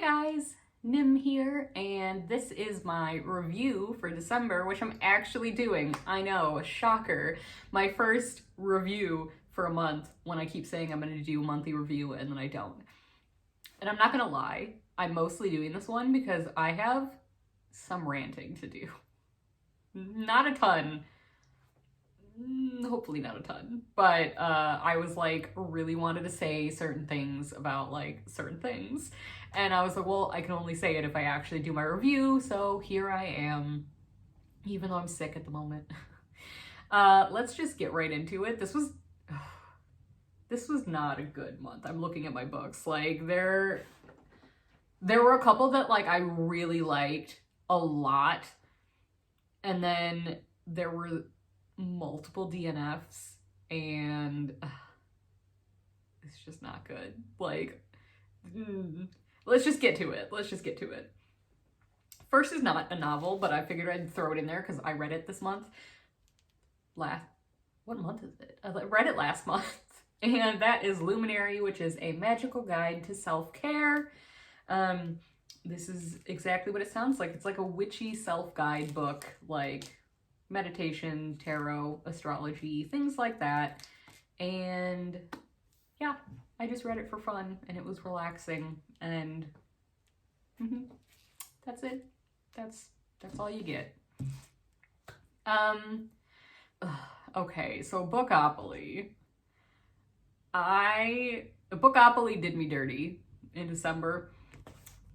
Hey guys, Nim here, and this is my review for December, which I'm actually doing. I know, shocker. My first review for a month when I keep saying I'm going to do a monthly review and then I don't. And I'm not going to lie, I'm mostly doing this one because I have some ranting to do. Not a ton. Hopefully not a ton, but I was like really wanted to say certain things about like certain things, and I was like, well, I can only say it if I actually do my review, so here I am, even though I'm sick at the moment. Let's just get right into it. This was not a good month. I'm looking at my books, like there were a couple that like I really liked a lot, and then there were multiple DNFs, and it's just not good. Like, let's just get to it. First is not a novel, but I figured I'd throw it in there because I read it this month. What month is it? I read it last month, and that is Luminary, which is a magical guide to self-care. This is exactly what it sounds like. It's like a witchy self-guide book, like meditation, tarot, astrology, things like that. And yeah, I just read it for fun and it was relaxing, and that's it. That's all you get. Okay, so Bookopoly. Bookopoly did me dirty in December.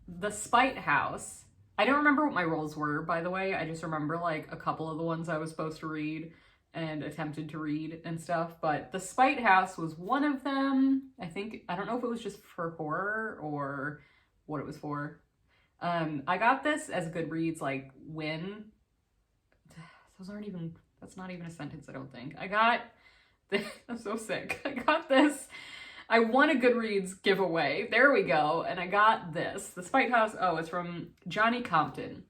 The Spite House. I don't remember what my roles were, by the way. I just remember like a couple of the ones I was supposed to read and attempted to read and stuff. But The Spite House was one of them. I don't know if it was just for horror or what it was for. I got this as Goodreads, like when... That's not even a sentence, I don't think. I'm so sick. I got this. I won a Goodreads giveaway. There we go. And I got this. The Spite House. Oh, it's from Johnny Compton.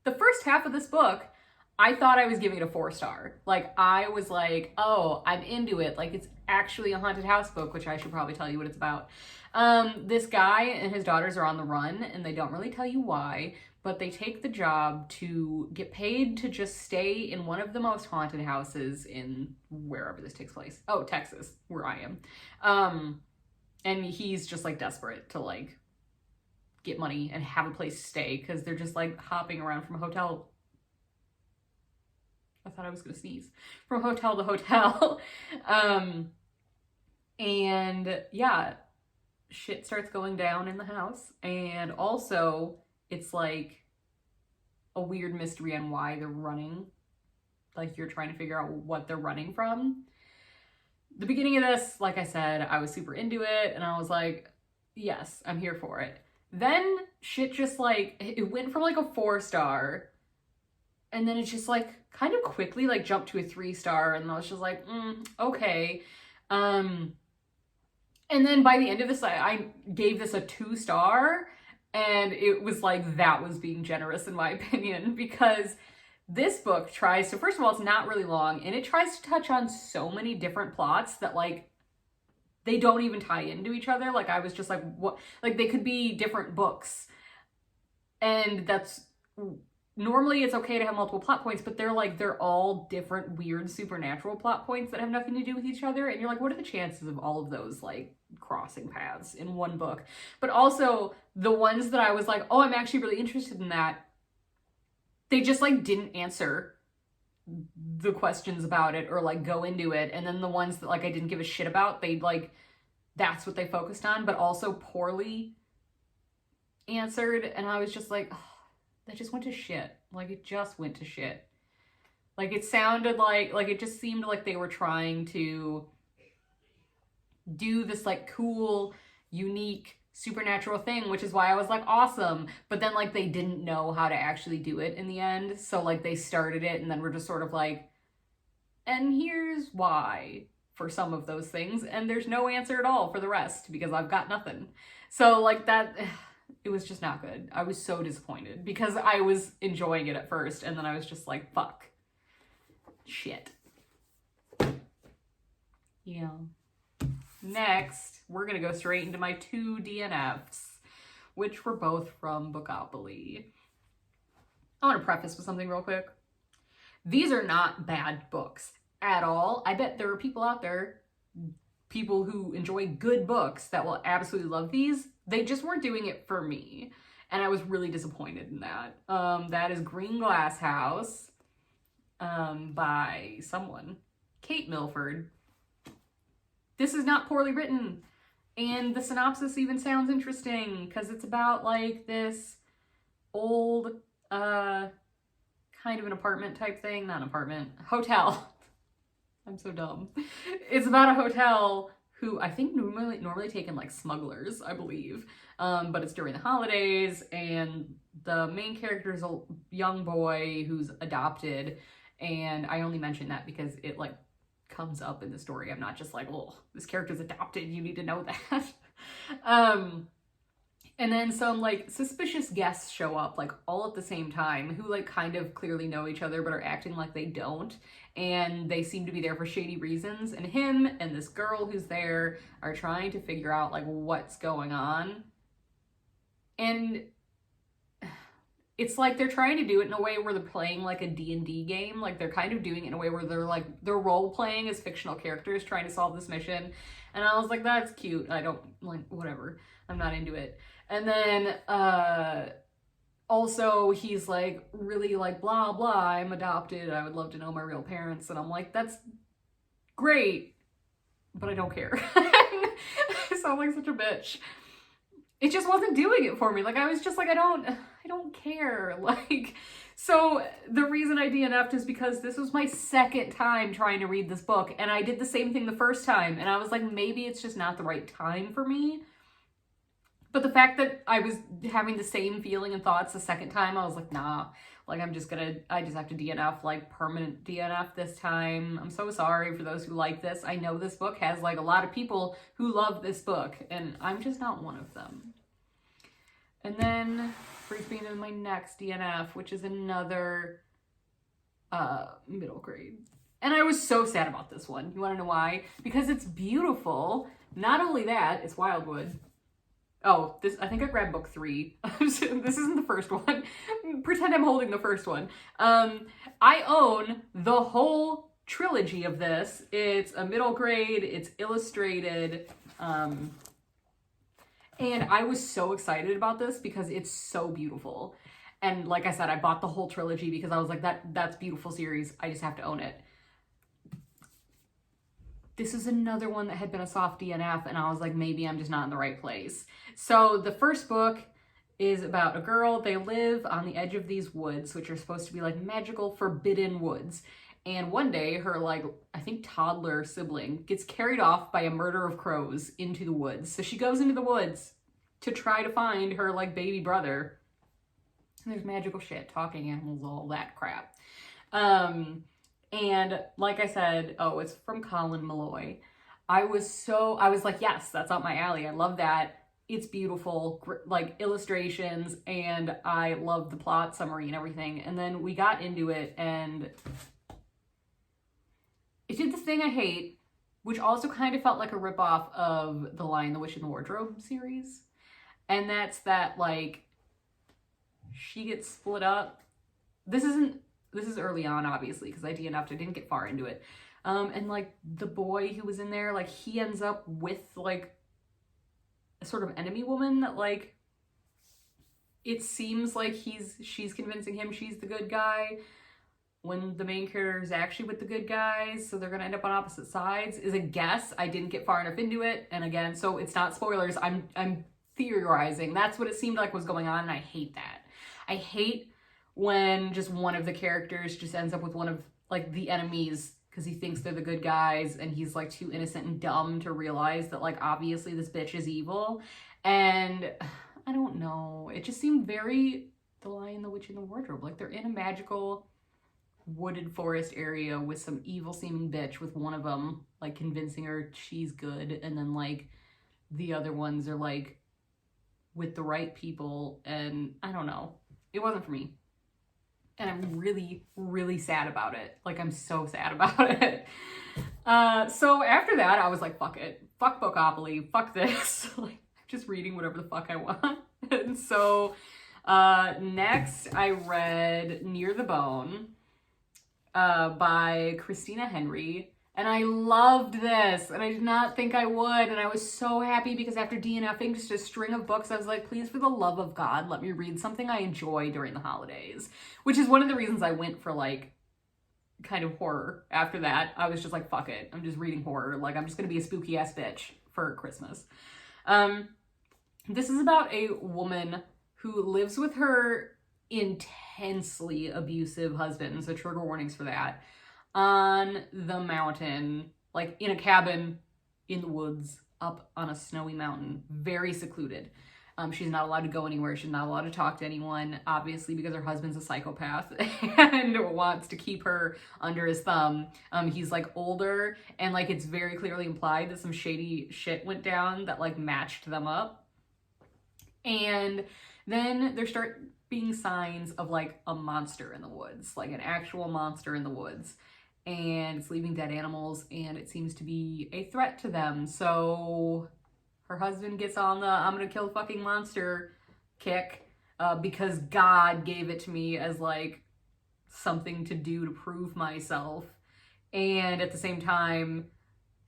The first half of this book, I thought I was giving it a 4-star. Like, I was like, oh, I'm into it. Like, it's actually a haunted house book, which I should probably tell you what it's about. This guy and his daughters are on the run, and they don't really tell you why, but they take the job to get paid to just stay in one of the most haunted houses in wherever this takes place. Oh, Texas, where I am. And he's just like desperate to like get money and have a place to stay because they're just like hopping around from hotel. I thought I was gonna sneeze. From hotel to hotel. And yeah, shit starts going down in the house, and also it's like a weird mystery on why they're running. Like, you're trying to figure out what they're running from. The beginning of this, like I said, I was super into it, and I was like, yes, I'm here for it. Then shit just like, it went from like a 4-star, and then it just like kind of quickly like jumped to a 3-star, and I was just like, okay. And then by the end of this, I gave this a 2-star, and it was like, that was being generous in my opinion, because this book tries to, first of all, it's not really long, and it tries to touch on so many different plots that like, they don't even tie into each other. Like, I was just like, what? Like, they could be different books, and that's... Normally it's okay to have multiple plot points, but they're all different weird supernatural plot points that have nothing to do with each other, and you're like, what are the chances of all of those like crossing paths in one book? But also the ones that I was like, oh, I'm actually really interested in that, they just like didn't answer the questions about it or like go into it. And then the ones that like I didn't give a shit about, they like, that's what they focused on, but also poorly answered. And I was just like, oh, that just went to shit. Like, it just went to shit. Like, it sounded like it just seemed like they were trying to do this like cool, unique supernatural thing, which is why I was like, awesome. But then like they didn't know how to actually do it in the end. So like they started it and then we're just sort of like, and here's why for some of those things. And there's no answer at all for the rest because I've got nothing. So like that... It was just not good. I was so disappointed because I was enjoying it at first, and then I was just like, fuck. Shit. Yeah. Next, we're gonna go straight into my 2 DNFs. which were both from Bookopoly. I want to preface with something real quick. These are not bad books at all. I bet there are people out there, people who enjoy good books, that will absolutely love these. They just weren't doing it for me. And I was really disappointed in that. That is Green Glass House by someone. Kate Milford. This is not poorly written. And the synopsis even sounds interesting because it's about like this old, kind of an apartment type thing. Not an apartment, hotel. I'm so dumb. It's about a hotel who I think normally take in like smugglers, I believe. But it's during the holidays, and the main character is a young boy who's adopted. And I only mention that because it like comes up in the story. I'm not just like, oh, this character's adopted, you need to know that. And then some like suspicious guests show up like all at the same time who like kind of clearly know each other but are acting like they don't. And they seem to be there for shady reasons. And him and this girl who's there are trying to figure out like what's going on. And it's like they're trying to do it in a way where they're playing like a D&D game. Like they're kind of doing it in a way where they're role playing as fictional characters trying to solve this mission. And I was like, that's cute. I don't like, whatever. I'm not into it. And then also he's like really like blah blah, I'm adopted, I would love to know my real parents. And I'm like, that's great, but I don't care. I sound like such a bitch. It just wasn't doing it for me. Like I was just like, I don't care. Like, so the reason I DNF'd is because this was my second time trying to read this book, and I did the same thing the first time, and I was like, maybe it's just not the right time for me. But the fact that I was having the same feeling and thoughts the second time, I was like, nah, like I just have to DNF, like permanent DNF this time. I'm so sorry for those who like this. I know this book has like a lot of people who love this book, and I'm just not one of them. And then brings me into my next DNF, which is another middle grade. And I was so sad about this one. You want to know why? Because it's beautiful. Not only that, it's Wildwood. Oh, I think I grabbed book 3. This isn't the first one. Pretend I'm holding the first one. I own the whole trilogy of this. It's a middle grade, it's illustrated, and I was so excited about this because it's so beautiful. And like I said, I bought the whole trilogy because I was like, that's beautiful series. I just have to own it. This is another one that had been a soft DNF, and I was like, maybe I'm just not in the right place. So the first book is about a girl. They live on the edge of these woods, which are supposed to be like magical, forbidden woods. And one day her like, I think toddler sibling gets carried off by a murder of crows into the woods. So she goes into the woods to try to find her like baby brother. And there's magical shit, talking animals, all that crap. And like I said, oh, it's from Colin Malloy. I was like, yes, that's up my alley. I love that. It's beautiful, like illustrations, and I love the plot summary and everything. And then we got into it, and it did the thing I hate, which also kind of felt like a ripoff of the Lion, the Witch, and the Wardrobe series. And that's that, like, she gets split up. This is early on, obviously, because I DNF'd. I didn't get far into it. And, like, the boy who was in there, like, he ends up with, like, a sort of enemy woman that, like, it seems like she's convincing him she's the good guy when the main character is actually with the good guys, so they're gonna end up on opposite sides, is a guess. I didn't get far enough into it, and again, so it's not spoilers. I'm theorizing. That's what it seemed like was going on, and I hate that. I hate when just one of the characters just ends up with one of, like, the enemies because he thinks they're the good guys and he's, like, too innocent and dumb to realize that, like, obviously this bitch is evil. And I don't know. It just seemed very The Lion, the Witch, and the Wardrobe. Like, they're in a magical wooded forest area with some evil-seeming bitch with one of them, like, convincing her she's good, and then, like, the other ones are, like, with the right people, and I don't know. It wasn't for me. And I'm really, really sad about it. Like, I'm so sad about it. So after that, I was like, fuck it. Fuck Bookopoly. Fuck this. Like, I'm just reading whatever the fuck I want. And so next I read Near the Bone by Christina Henry. And I loved this, and I did not think I would, and I was so happy because after DNFing just a string of books, I was like, please, for the love of God, let me read something I enjoy during the holidays, which is one of the reasons I went for, like, kind of horror after that. I was just like, fuck it, I'm just reading horror, like, I'm just gonna be a spooky-ass bitch for Christmas. This is about a woman who lives with her intensely abusive husband, so trigger warnings for that, on the mountain, like in a cabin in the woods up on a snowy mountain, very secluded. She's not allowed to go anywhere. She's not allowed to talk to anyone, obviously, because her husband's a psychopath and wants to keep her under his thumb. He's like older, and like it's very clearly implied that some shady shit went down that like matched them up. And then there start being signs of like a monster in the woods, like an actual monster in the woods. And it's leaving dead animals, and it seems to be a threat to them. So her husband gets on the I'm gonna kill the fucking monster kick because God gave it to me as like something to do to prove myself. And at the same time,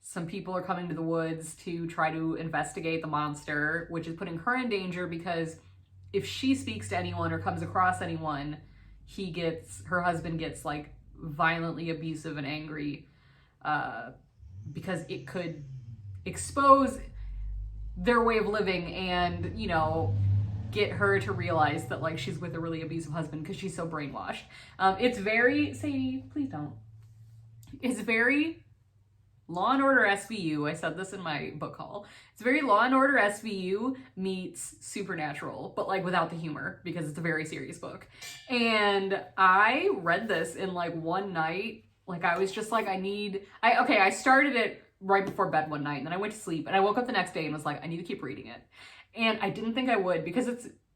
some people are coming to the woods to try to investigate the monster, which is putting her in danger because if she speaks to anyone or comes across anyone, her husband gets like violently abusive and angry because it could expose their way of living and, you know, get her to realize that like she's with a really abusive husband because she's so brainwashed. It's very, Sadie, please don't. It's very Law and Order SVU. I said this in my book haul. It's very Law and Order SVU meets Supernatural, but like without the humor because it's a very serious book. And I read this in like one night. Like I was just like, I started it right before bed one night and then I went to sleep and I woke up the next day and was like, I need to keep reading it. And I didn't think I would because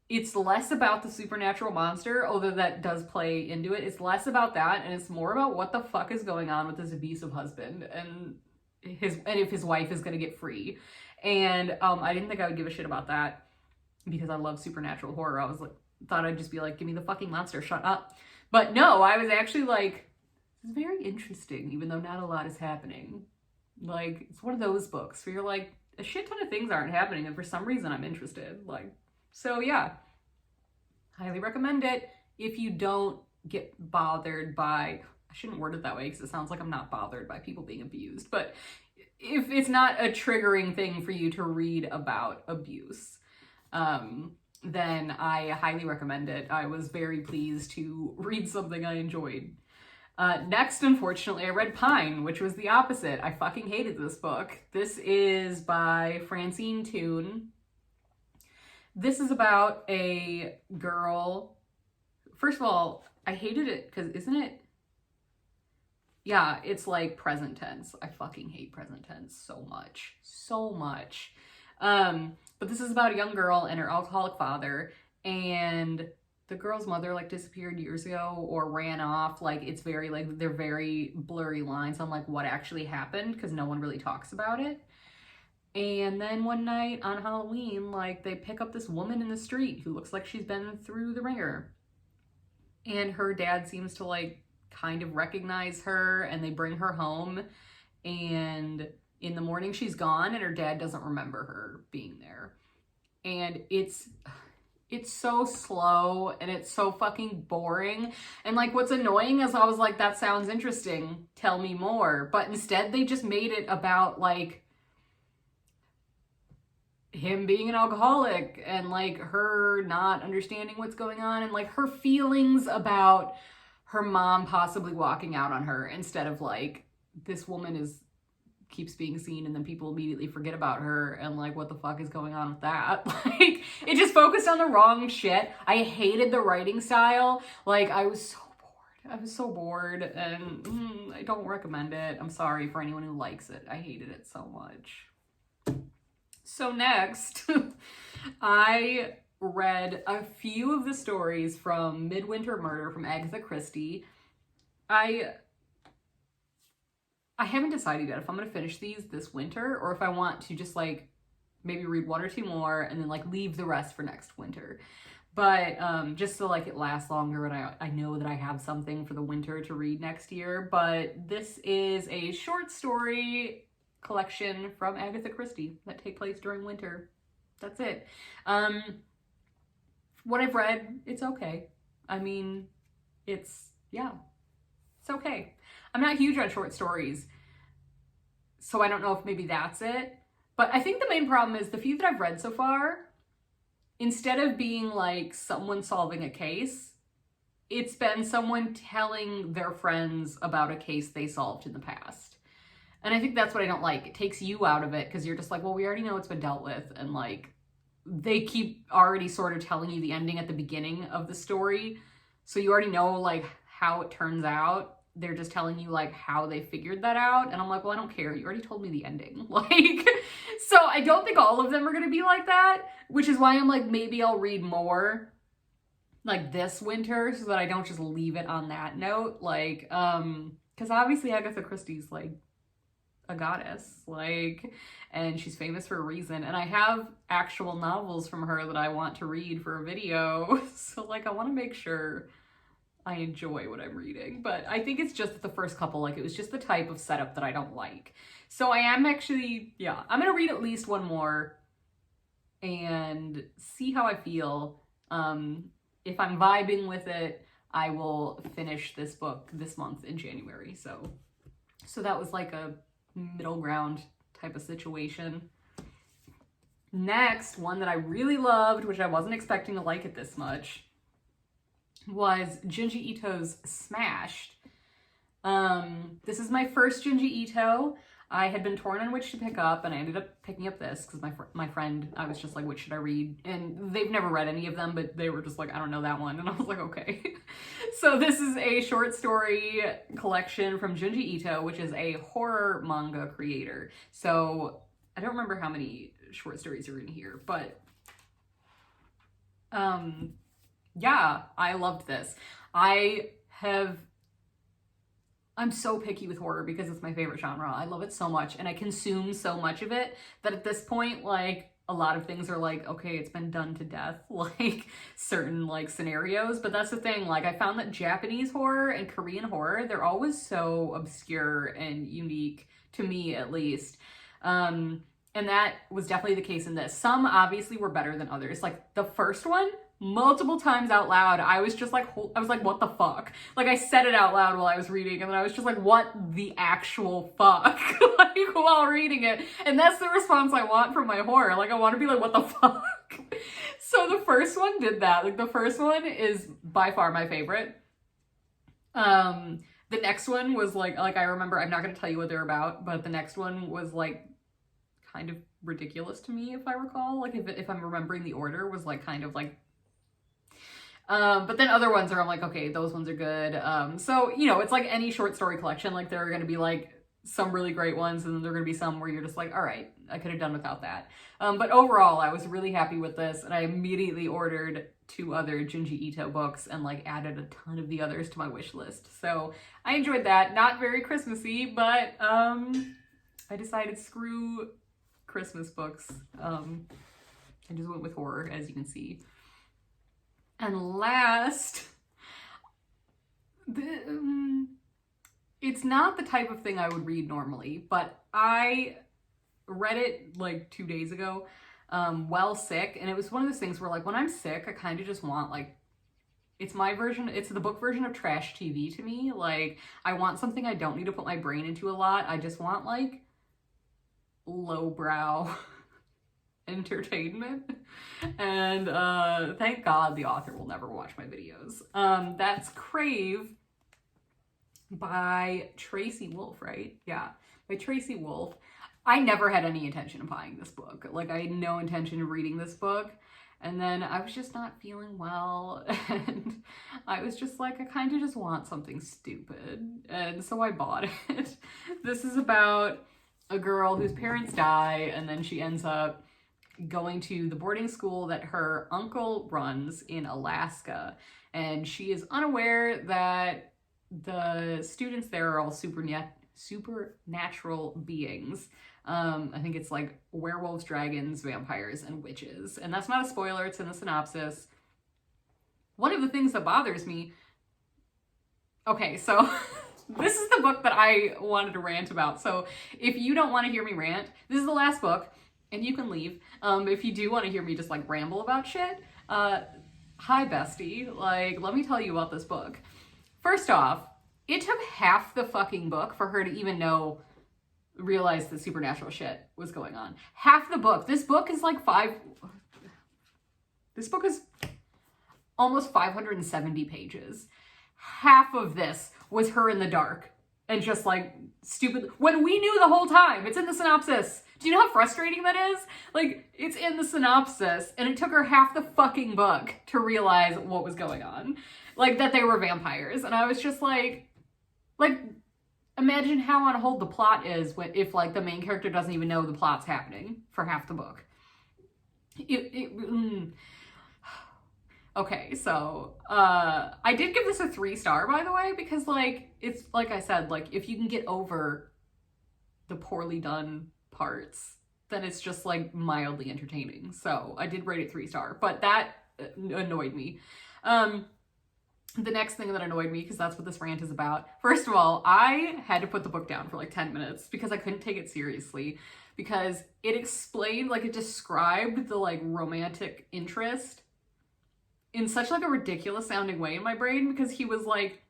it's less about the supernatural monster, although that does play into it. It's less about that, and it's more about what the fuck is going on with this abusive husband and if his wife is gonna get free. And I didn't think I would give a shit about that because I love supernatural horror. I was like, thought I'd just be like, give me the fucking monster, shut up. But no, I was actually like, this is very interesting, even though not a lot is happening. Like, it's one of those books where you're like, a shit ton of things aren't happening, and for some reason I'm interested. Like, so yeah, highly recommend it if you don't get bothered by, I shouldn't word it that way because it sounds like I'm not bothered by people being abused, but if it's not a triggering thing for you to read about abuse, then I highly recommend it. I was very pleased to read something I enjoyed. Next, unfortunately, I read Pine, which was the opposite. I fucking hated this book. This is by Francine Toon. This is about a girl. First of all, I hated it because isn't it? Yeah, it's like present tense. I fucking hate present tense so much. So much. But this is about a young girl and her alcoholic father, and the girl's mother like disappeared years ago or ran off. Like it's very like they're very blurry lines on like what actually happened because no one really talks about it. And then one night on Halloween, like they pick up this woman in the street who looks like she's been through the ringer. And her dad seems to like kind of recognize her, and they bring her home, and in the morning she's gone and her dad doesn't remember her being there. And it's so slow and it's so fucking boring. And like what's annoying is I was like, that sounds interesting, tell me more. But instead they just made it about like him being an alcoholic and like her not understanding what's going on and like her feelings about her mom possibly walking out on her, instead of like this woman keeps being seen and then people immediately forget about her and like what the fuck is going on with that. Like it just focused on the wrong shit. I hated the writing style. Like I was so bored and I don't recommend it. I'm sorry for anyone who likes it. I hated it so much. So next, I read a few of the stories from Midwinter Murder from Agatha Christie. I haven't decided yet if I'm going to finish these this winter or if I want to just like maybe read 1 or 2 more, and then like leave the rest for next winter. But just so like it lasts longer and I know that I have something for the winter to read next year. But this is a short story collection from Agatha Christie that take place during winter. That's it. What I've read, it's okay. I mean, it's okay. I'm not huge on short stories, so I don't know if maybe that's it. But I think the main problem is the few that I've read so far, instead of being like someone solving a case, it's been someone telling their friends about a case they solved in the past. And I think that's what I don't like. It takes you out of it because you're just like, well, we already know it's been dealt with. And like, they keep already sort of telling you the ending at the beginning of the story. So you already know like how it turns out. They're just telling you like how they figured that out. And I'm like, well, I don't care. You already told me the ending. Like, so I don't think all of them are going to be like that, which is why I'm like, maybe I'll read more like this winter so that I don't just leave it on that note. Like, because obviously Agatha Christie's like a goddess, like, and she's famous for a reason. And I have actual novels from her that I want to read for a video. So like, I want to make sure I enjoy what I'm reading. But I think it's just the first couple, like it was just the type of setup that I don't like. So I am actually, I'm gonna read at least one more and see how I feel. If I'm vibing with it, I will finish this book this month in January. So that was like a middle ground type of situation. Next, one that I really loved, which I wasn't expecting to like it this much, was Junji Ito's Smashed. This is my first Junji Ito. I had been torn on which to pick up, and I ended up picking up this because my friend, I was just like, which should I read? And they've never read any of them, but they were just like, I don't know that one. And I was like, okay. So this is a short story collection from Junji Ito, which is a horror manga creator. So I don't remember how many short stories are in here, but yeah, I loved this. I'm so picky with horror because it's my favorite genre. I love it so much and I consume so much of it that at this point, like, a lot of things are like, okay, it's been done to death, like certain like scenarios. But that's the thing, like I found that Japanese horror and Korean horror, they're always so obscure and unique, to me at least. And that was definitely the case in this. Some obviously were better than others. Like the first one, multiple times out loud, I was just like, what the fuck? Like I said it out loud while I was reading, and then I was just like, what the actual fuck? Like while reading it. And that's the response I want from my horror. Like I want to be like, what the fuck? So the first one did that. Like the first one is by far my favorite. The next one was like I remember, I'm not going to tell you what they're about, but the next one was like kind of ridiculous to me, if I recall. Like if I'm remembering the order, was like kind of like but then other ones are, I'm like, okay, those ones are good. So, you know, it's like any short story collection, like there are going to be like some really great ones, and then there are going to be some where you're just like, all right, I could have done without that. But overall, I was really happy with this, and I immediately ordered 2 other Junji Ito books and like added a ton of the others to my wish list. So I enjoyed that. Not very Christmassy, but I decided screw Christmas books. I just went with horror, as you can see. And last, it's not the type of thing I would read normally, but I read it like 2 days ago, while sick, and it was one of those things where like when I'm sick, I kind of just want like, it's the book version of trash TV to me. Like I want something I don't need to put my brain into a lot. I just want like lowbrow entertainment. And thank God the author will never watch my videos. That's Crave by Tracy Wolff, right? Yeah, by Tracy Wolff. I never had any intention of buying this book. Like I had no intention of reading this book. And then I was just not feeling well, and I was just like, I kind of just want something stupid. And so I bought it. This is about a girl whose parents die, and then she ends up going to the boarding school that her uncle runs in Alaska. And she is unaware that the students there are all supernatural beings. I think it's like werewolves, dragons, vampires, and witches. And that's not a spoiler, it's in the synopsis. One of the things that bothers me... Okay, so this is the book that I wanted to rant about. So if you don't want to hear me rant, this is the last book, and you can leave. If you do want to hear me just like ramble about shit, hi bestie, like let me tell you about this book. First off, it took half the fucking book for her to even realize the supernatural shit was going on. Half the book. This book is almost 570 pages. Half of this was her in the dark and just like stupid, when we knew the whole time. It's in the synopsis. Do you know how frustrating that is? Like, it's in the synopsis and it took her half the fucking book to realize what was going on. Like, that they were vampires. And I was just like, imagine how on hold the plot is if like the main character doesn't even know the plot's happening for half the book. Okay, so I did give this a 3-star, by the way, because like it's like I said, like if you can get over the poorly done parts, then it's just like mildly entertaining. So I did rate it 3-star, but that annoyed me. The next thing that annoyed me, because that's what this rant is about. First of all, I had to put the book down for like 10 minutes because I couldn't take it seriously, because it explained, like it described the like romantic interest in such like a ridiculous sounding way in my brain, because he was like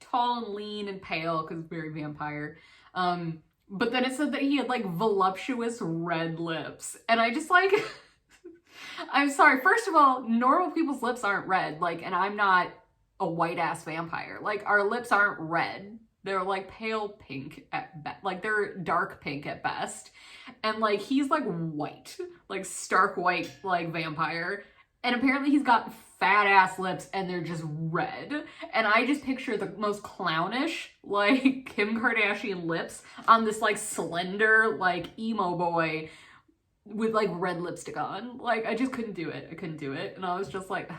tall and lean and pale because very vampire. But then it said that he had like voluptuous red lips, and I just like, I'm sorry. First of all, normal people's lips aren't red, like, and I'm not a white ass vampire. Like, our lips aren't red. They're like pale pink at best. Like, they're dark pink at best. And like, he's like white, like stark white, like vampire. And apparently he's got fat ass lips and they're just red. And I just picture the most clownish, like Kim Kardashian lips on this like slender, like emo boy with like red lipstick on. Like, I just couldn't do it. I couldn't do it. And I was just like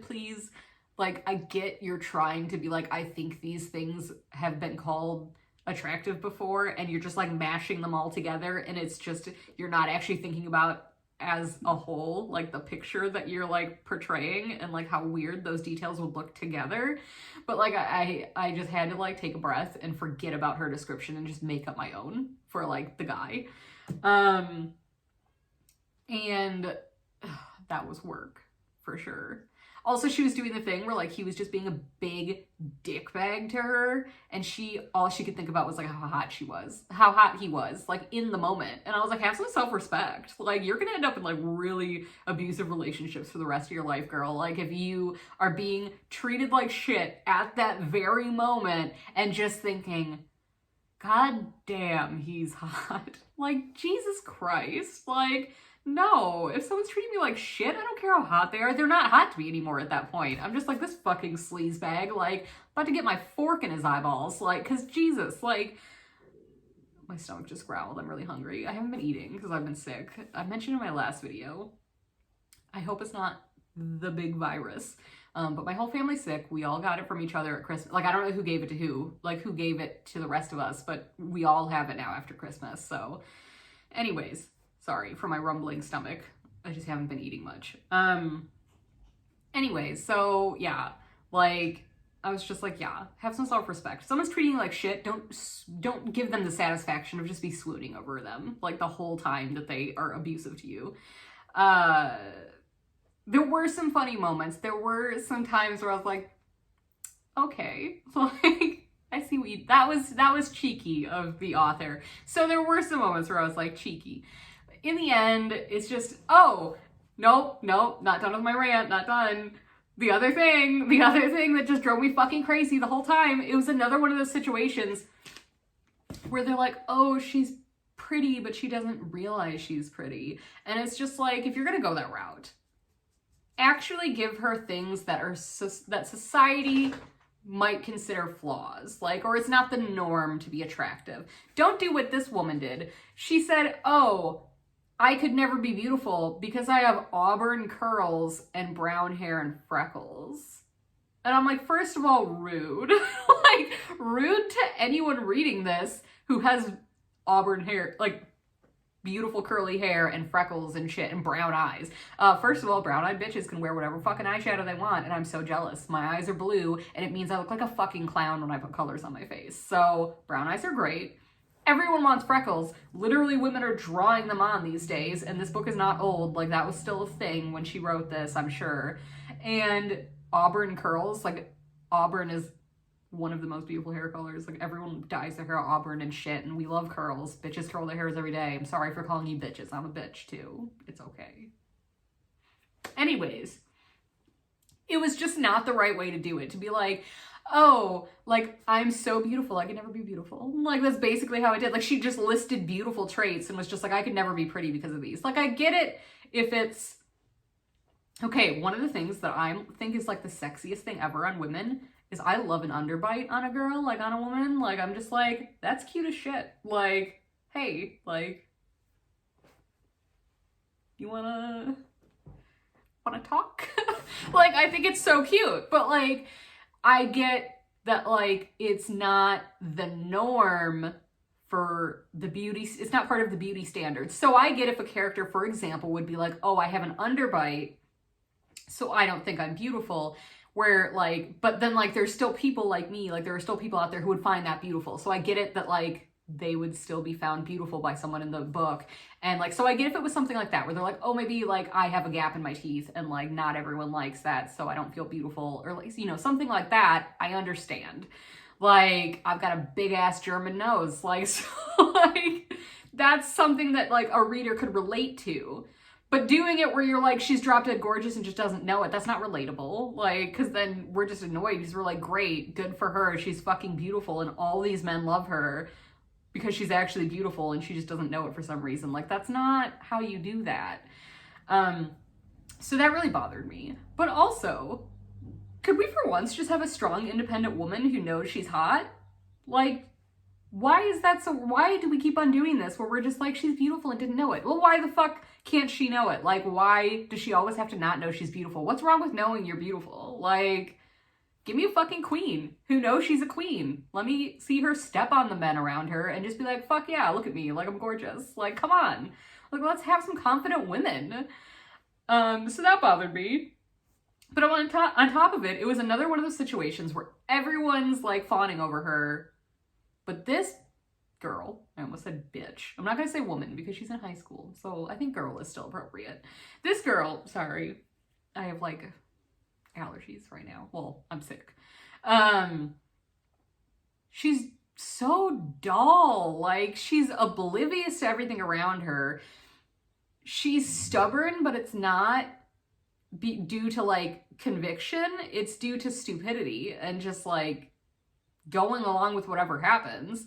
please, like, I get you're trying to be like, I think these things have been called attractive before, and you're just like mashing them all together, and it's just, you're not actually thinking about as a whole, like the picture that you're like portraying and like how weird those details would look together. But like, I just had to like take a breath and forget about her description and just make up my own for like the guy. And that was work for sure. Also, she was doing the thing where like he was just being a big dickbag to her, and all she could think about was like how hot he was, like in the moment. And I was like, have some self-respect. Like, you're gonna end up in like really abusive relationships for the rest of your life, girl. Like, if you are being treated like shit at that very moment and just thinking, God damn, he's hot. Like, Jesus Christ. Like, no, if someone's treating me like shit, I don't care how hot they are. They're not hot to me anymore at that point. I'm just like, this fucking sleazebag, like, about to get my fork in his eyeballs. Like, cause Jesus, like, my stomach just growled. I'm really hungry. I haven't been eating because I've been sick. I mentioned in my last video, I hope it's not the big virus. But my whole family's sick. We all got it from each other at Christmas. Like, I don't know who gave it to who, like who gave it to the rest of us, but we all have it now after Christmas. So anyways, sorry for my rumbling stomach. I just haven't been eating much. Anyways, so yeah, like, I was just like, yeah, have some self-respect. If someone's treating you like shit, don't give them the satisfaction of just be swooning over them, like, the whole time that they are abusive to you. There were some funny moments. There were some times where I was like, okay, like, I see what that was cheeky of the author. So there were some moments where I was like, cheeky. In the end, it's just, oh, nope, not done with my rant, not done. The other thing that just drove me fucking crazy the whole time, it was another one of those situations where they're like, oh, she's pretty, but she doesn't realize she's pretty. And it's just like, if you're gonna go that route, actually give her things that that society might consider flaws, like, or it's not the norm to be attractive. Don't do what this woman did. She said, oh, I could never be beautiful because I have auburn curls and brown hair and freckles. And I'm like, first of all, rude. Like, rude to anyone reading this who has auburn hair, like beautiful curly hair and freckles and shit and brown eyes. First of all, brown-eyed bitches can wear whatever fucking eyeshadow they want, and I'm so jealous. My eyes are blue, and it means I look like a fucking clown when I put colors on my face. So brown eyes are great. Everyone wants freckles. Literally, women are drawing them on these days, and this book is not old. Like, that was still a thing when she wrote this, I'm sure. And auburn curls, like, auburn is one of the most beautiful hair colors. Like, everyone dyes their hair auburn and shit, and we love curls. Bitches curl their hairs every day. I'm sorry for calling you bitches. I'm a bitch, too. It's okay. Anyways, it was just not the right way to do it. To be like, oh, like, I'm so beautiful, I could never be beautiful. Like, that's basically how I did. Like, she just listed beautiful traits and was just like, I could never be pretty because of these. Like, I get it if it's... Okay, one of the things that I think is, like, the sexiest thing ever on women is I love an underbite on a girl, like, on a woman. Like, I'm just like, that's cute as shit. Like, hey, like, you wanna talk? Like, I think it's so cute. But, like, I get that, like, it's not the norm for the beauty, it's not part of the beauty standards. So I get if a character, for example, would be like, oh, I have an underbite, so I don't think I'm beautiful. Where, like, but then, like, there's still people like me, like, there are still people out there who would find that beautiful. So I get it that, like, they would still be found beautiful by someone in the book. And, like, so I get if it was something like that, where they're like, oh, maybe, like, I have a gap in my teeth, and, like, not everyone likes that, so I don't feel beautiful, or, like, you know, something like that, I understand. Like, I've got a big-ass German nose, like, so, like, that's something that, like, a reader could relate to. But doing it where you're like, she's drop dead gorgeous and just doesn't know it, that's not relatable. Like, because then we're just annoyed because we're like, great, good for her, she's fucking beautiful, and all these men love her because she's actually beautiful and she just doesn't know it for some reason. Like, that's not how you do that. So that really bothered me. But also, could we for once just have a strong, independent woman who knows she's hot? Like, why is that so? Why do we keep on doing this where we're just like, she's beautiful and didn't know it? Well, why the fuck can't she know it? Like, why does she always have to not know she's beautiful? What's wrong with knowing you're beautiful? Like, give me a fucking queen who knows she's a queen. Let me see her step on the men around her and just be like, fuck yeah, look at me, like, I'm gorgeous. Like, come on. Like, let's have some confident women. So that bothered me. But on top of it, it was another one of those situations where everyone's, like, fawning over her. But this girl, I almost said bitch. I'm not going to say woman because she's in high school, so I think girl is still appropriate. This girl, sorry, I have, like, allergies right now. Well, I'm sick. She's so dull. Like, she's oblivious to everything around her. She's stubborn, but it's not due to, like, conviction. It's due to stupidity and just, like, going along with whatever happens,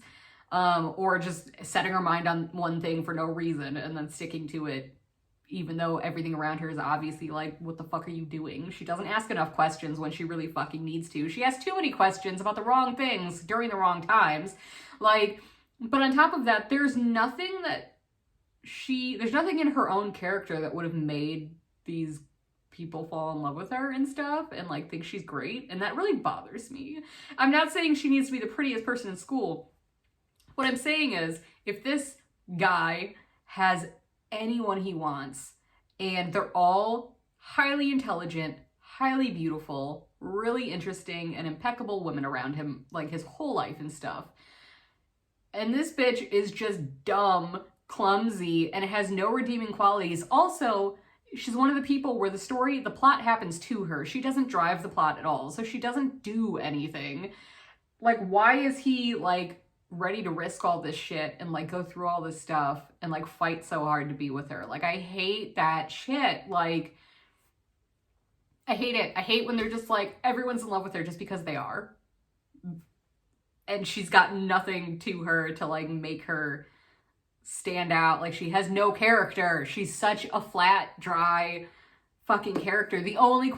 or just setting her mind on one thing for no reason and then sticking to it, even though everything around her is obviously like, what the fuck are you doing? She doesn't ask enough questions when she really fucking needs to. She asks too many questions about the wrong things during the wrong times. Like, but on top of that, there's nothing in her own character that would have made these people fall in love with her and stuff and, like, think she's great, and that really bothers me. I'm not saying she needs to be the prettiest person in school. What I'm saying is, if this guy has anyone he wants and they're all highly intelligent, highly beautiful, really interesting and impeccable women around him, like, his whole life and stuff, and this bitch is just dumb, clumsy, and has no redeeming qualities. Also, she's one of the people where the plot happens to her. She doesn't drive the plot at all, so she doesn't do anything. Like, why is he, like, ready to risk all this shit and, like, go through all this stuff and, like, fight so hard to be with her? Like, I hate that shit. Like, I hate it. I hate when they're just, like, everyone's in love with her just because they are. And she's got nothing to her to, like, make her stand out. Like, she has no character. She's such a flat, dry fucking character. The only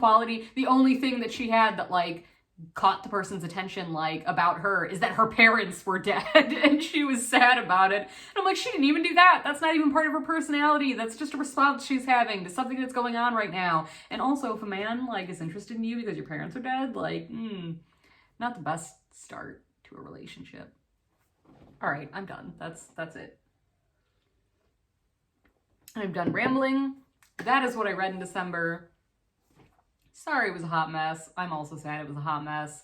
thing that she had that, like, caught the person's attention, like, about her is that her parents were dead and she was sad about it. And I'm like, she didn't even do that. That's not even part of her personality. That's just a response she's having to something that's going on right now. And also, if a man, like, is interested in you because your parents are dead, like, not the best start to a relationship. All right, I'm done. That's it. I'm done rambling. That is what I read in December. Sorry it was a hot mess. I'm also sad it was a hot mess.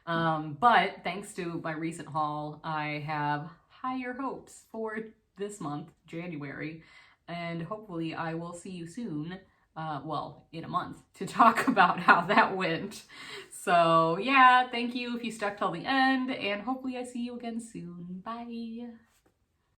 But thanks to my recent haul, I have higher hopes for this month, January, and hopefully I will see you soon, well, in a month, to talk about how that went. So yeah, thank you if you stuck till the end, and hopefully I see you again soon. Bye!